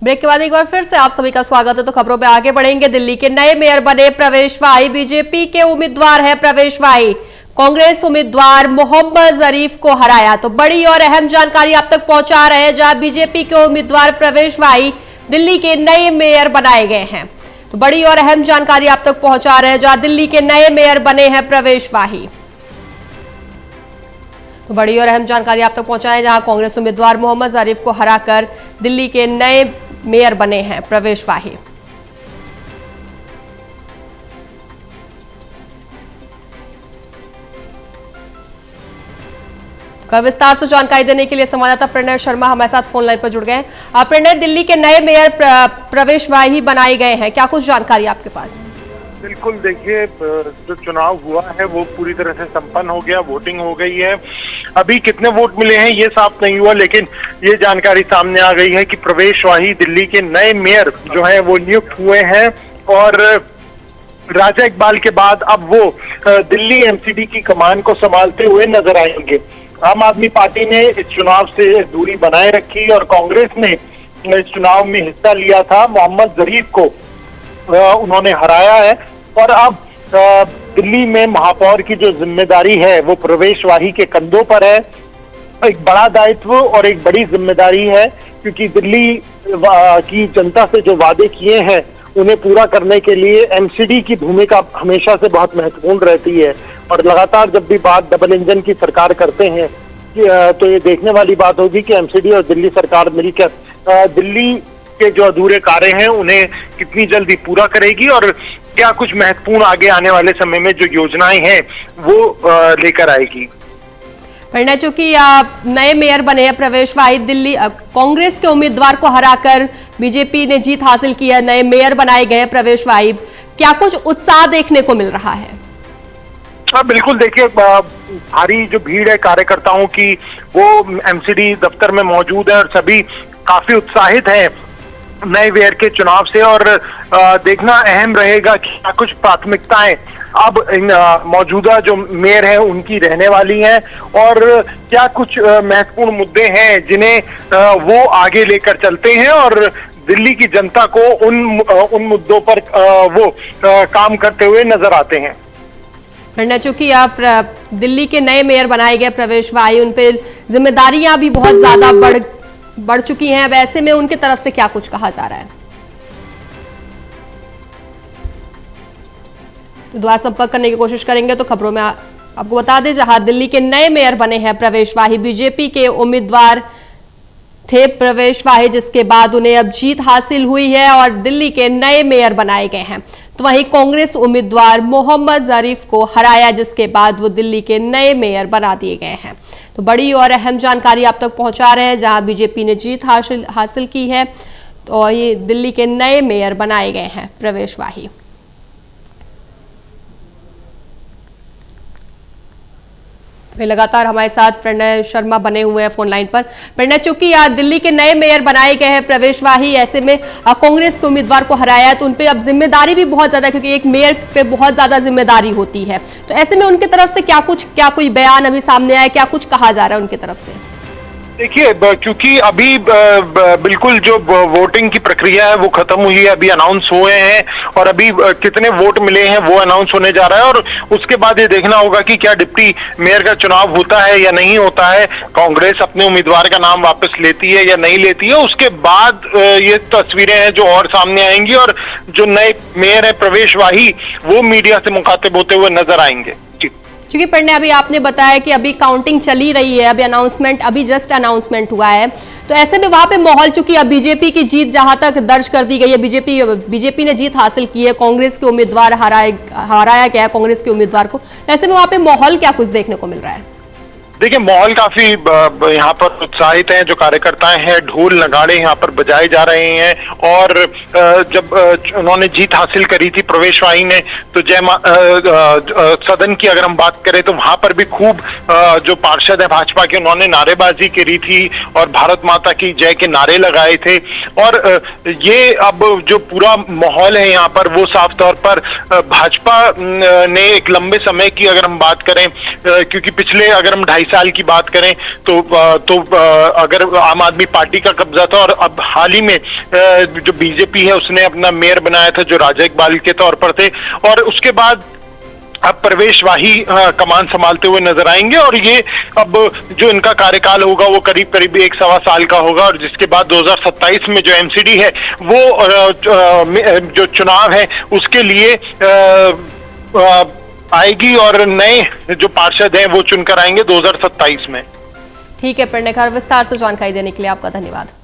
Break के बाद एक बार फिर से आप सभी का स्वागत है। तो खबरों पे आगे बढ़ेंगे। दिल्ली के नए मेयर बने प्रवेश वाही, बीजेपी के उम्मीदवार है प्रवेश वाही। कांग्रेस उम्मीदवार मोहम्मद जरीफ को हराया। तो बड़ी और अहम जानकारी आप तक पहुंचा रहे हैं, जहां बीजेपी के उम्मीदवार प्रवेश वाही दिल्ली के नए मेयर बनाए गए हैं। तो बड़ी और अहम जानकारी आप तक पहुंचा रहे हैं, जहां दिल्ली के नए मेयर बने हैं प्रवेश वाही। तो बड़ी और अहम जानकारी आप तक पहुंचाएं, जहां कांग्रेस उम्मीदवार मोहम्मद जरीफ को हराकर दिल्ली के नए मेयर बने हैं प्रवेश वाही। का विस्तार से जानकारी देने के लिए संवाददाता प्रणय शर्मा हमारे साथ फोन लाइन पर जुड़ गए। प्रणय, दिल्ली के नए मेयर प्रवेश वाही बनाए गए हैं, क्या कुछ जानकारी आपके पास? बिल्कुल, देखिए, जो चुनाव हुआ है वो पूरी तरह से संपन्न हो गया, वोटिंग हो गई है। अभी कितने वोट मिले हैं ये साफ नहीं हुआ, लेकिन ये जानकारी सामने आ गई है कि प्रवेश वाही दिल्ली के नए मेयर जो है वो नियुक्त हुए हैं और राजा इकबाल के बाद अब वो दिल्ली एमसीडी की कमान को संभालते हुए नजर आएंगे। आम आदमी पार्टी ने इस चुनाव से दूरी बनाए रखी और कांग्रेस ने इस चुनाव में हिस्सा लिया था। मोहम्मद जरीफ को उन्होंने हराया है और अब दिल्ली में महापौर की जो जिम्मेदारी है वो प्रवेश वाही के कंधों पर है। एक बड़ा दायित्व और एक बड़ी जिम्मेदारी है, क्योंकि दिल्ली की जनता से जो वादे किए हैं उन्हें पूरा करने के लिए एमसीडी की भूमिका हमेशा से बहुत महत्वपूर्ण रहती है। और लगातार जब भी बात डबल इंजन की सरकार करते हैं तो ये देखने वाली बात होगी कि एमसीडी और दिल्ली सरकार मिलकर दिल्ली के जो अधूरे कार्य हैं उन्हें कितनी जल्दी पूरा करेगी और क्या कुछ महत्वपूर्ण आगे आने वाले समय में जो योजनाएं हैं वो लेकर आएगी। प्रणय, चूंकि नए मेयर बने हैं प्रवेश वाही, दिल्ली कांग्रेस के उम्मीदवार को हराकर बीजेपी ने जीत हासिल की है, नए मेयर बनाए गए प्रवेश वाही, क्या कुछ उत्साह देखने को मिल रहा है? हाँ, बिल्कुल, देखिए, भारी जो भीड़ है कार्यकर्ताओं की वो एमसीडी दफ्तर में मौजूद है और सभी काफी उत्साहित हैं नए मेयर के चुनाव से। और देखना अहम रहेगा कि क्या कुछ प्राथमिकताएं अब मौजूदा जो मेयर हैं उनकी रहने वाली हैं और क्या कुछ महत्वपूर्ण मुद्दे हैं जिन्हें वो आगे लेकर चलते हैं और दिल्ली की जनता को उन मुद्दों पर वो काम करते हुए नजर आते हैं। चूंकि आप दिल्ली के नए मेयर बनाए गए प्रवेश वाही, उन पे जिम्मेदारियां भी बहुत ज्यादा बढ़ चुकी हैं, वैसे में उनकी तरफ से क्या कुछ कहा जा रहा है? तो दोबारा संपर्क करने की कोशिश करेंगे। तो खबरों में आपको बता दें, जहां दिल्ली के नए मेयर बने हैं प्रवेश वाही, बीजेपी के उम्मीदवार थे प्रवेश वाही, जिसके बाद उन्हें अब जीत हासिल हुई है और दिल्ली के नए मेयर बनाए गए हैं। तो वहीं कांग्रेस उम्मीदवार मोहम्मद जरीफ को हराया, जिसके बाद वो दिल्ली के नए मेयर बना दिए गए हैं। तो बड़ी और अहम जानकारी आप तक पहुंचा रहे हैं, जहां बीजेपी ने जीत हासिल की है तो ये दिल्ली के नए मेयर बनाए गए हैं प्रवेश वाही। लगातार हमारे साथ प्रणय शर्मा बने हुए हैं फोन लाइन पर। प्रणय, चूंकि दिल्ली के नए मेयर बनाए गए हैं प्रवेश वाही, ऐसे में कांग्रेस के उम्मीदवार को हराया है, तो उनपे अब जिम्मेदारी भी बहुत ज्यादा, क्योंकि एक मेयर पे बहुत ज्यादा जिम्मेदारी होती है। तो ऐसे में उनकी तरफ से क्या कोई बयान अभी सामने आया, क्या कुछ कहा जा रहा है उनकी तरफ से? देखिए, क्योंकि अभी बिल्कुल जो वोटिंग की प्रक्रिया है वो खत्म हुई है, अभी अनाउंस हुए हैं और अभी कितने वोट मिले हैं वो अनाउंस होने जा रहा है और उसके बाद ये देखना होगा कि क्या डिप्टी मेयर का चुनाव होता है या नहीं होता है, कांग्रेस अपने उम्मीदवार का नाम वापस लेती है या नहीं लेती है। उसके बाद ये तस्वीरें हैं जो और सामने आएंगी और जो नए मेयर है प्रवेश वाही वो मीडिया से मुखातिब होते हुए नजर आएंगे। चूंकि प्रणय, अभी आपने बताया कि अभी काउंटिंग चली रही है, अभी जस्ट अनाउंसमेंट हुआ है, तो ऐसे में वहां पे माहौल, चूंकि अब बीजेपी की जीत जहां तक दर्ज कर दी गई है, बीजेपी ने जीत हासिल की है, कांग्रेस के उम्मीदवार हराया गया है कांग्रेस के उम्मीदवार को, ऐसे में वहां पे माहौल क्या कुछ देखने को मिल रहा है? देखिए, माहौल काफी यहाँ पर उत्साहित हैं, जो कार्यकर्ताएं हैं, ढोल नगाड़े यहाँ पर बजाए जा रहे हैं और जब उन्होंने जीत हासिल करी थी प्रवेश वाही ने, तो सदन की अगर हम बात करें तो वहां पर भी खूब जो पार्षद है भाजपा के, उन्होंने नारेबाजी करी थी और भारत माता की जय के नारे लगाए थे। और ये अब जो पूरा माहौल है यहाँ पर वो साफ तौर पर भाजपा ने एक लंबे समय की अगर हम बात करें, क्योंकि पिछले अगर हम 2.5 साल की बात करें तो अगर आम आदमी पार्टी का कब्जा था, और अब हाल ही में जो बीजेपी है उसने अपना मेयर बनाया था जो राजा इकबाल के तौर पर थे, और उसके बाद अब प्रवेश वाही कमान संभालते हुए नजर आएंगे। और ये अब जो इनका कार्यकाल होगा वो करीब करीब 1-1.25 साल का होगा, और जिसके बाद 2027 में जो एमसीडी है वो जो चुनाव है उसके लिए आएगी, और नए जो पार्षद हैं वो चुनकर आएंगे 2027 में। ठीक है प्रणय खर, विस्तार से जानकारी देने के लिए आपका धन्यवाद।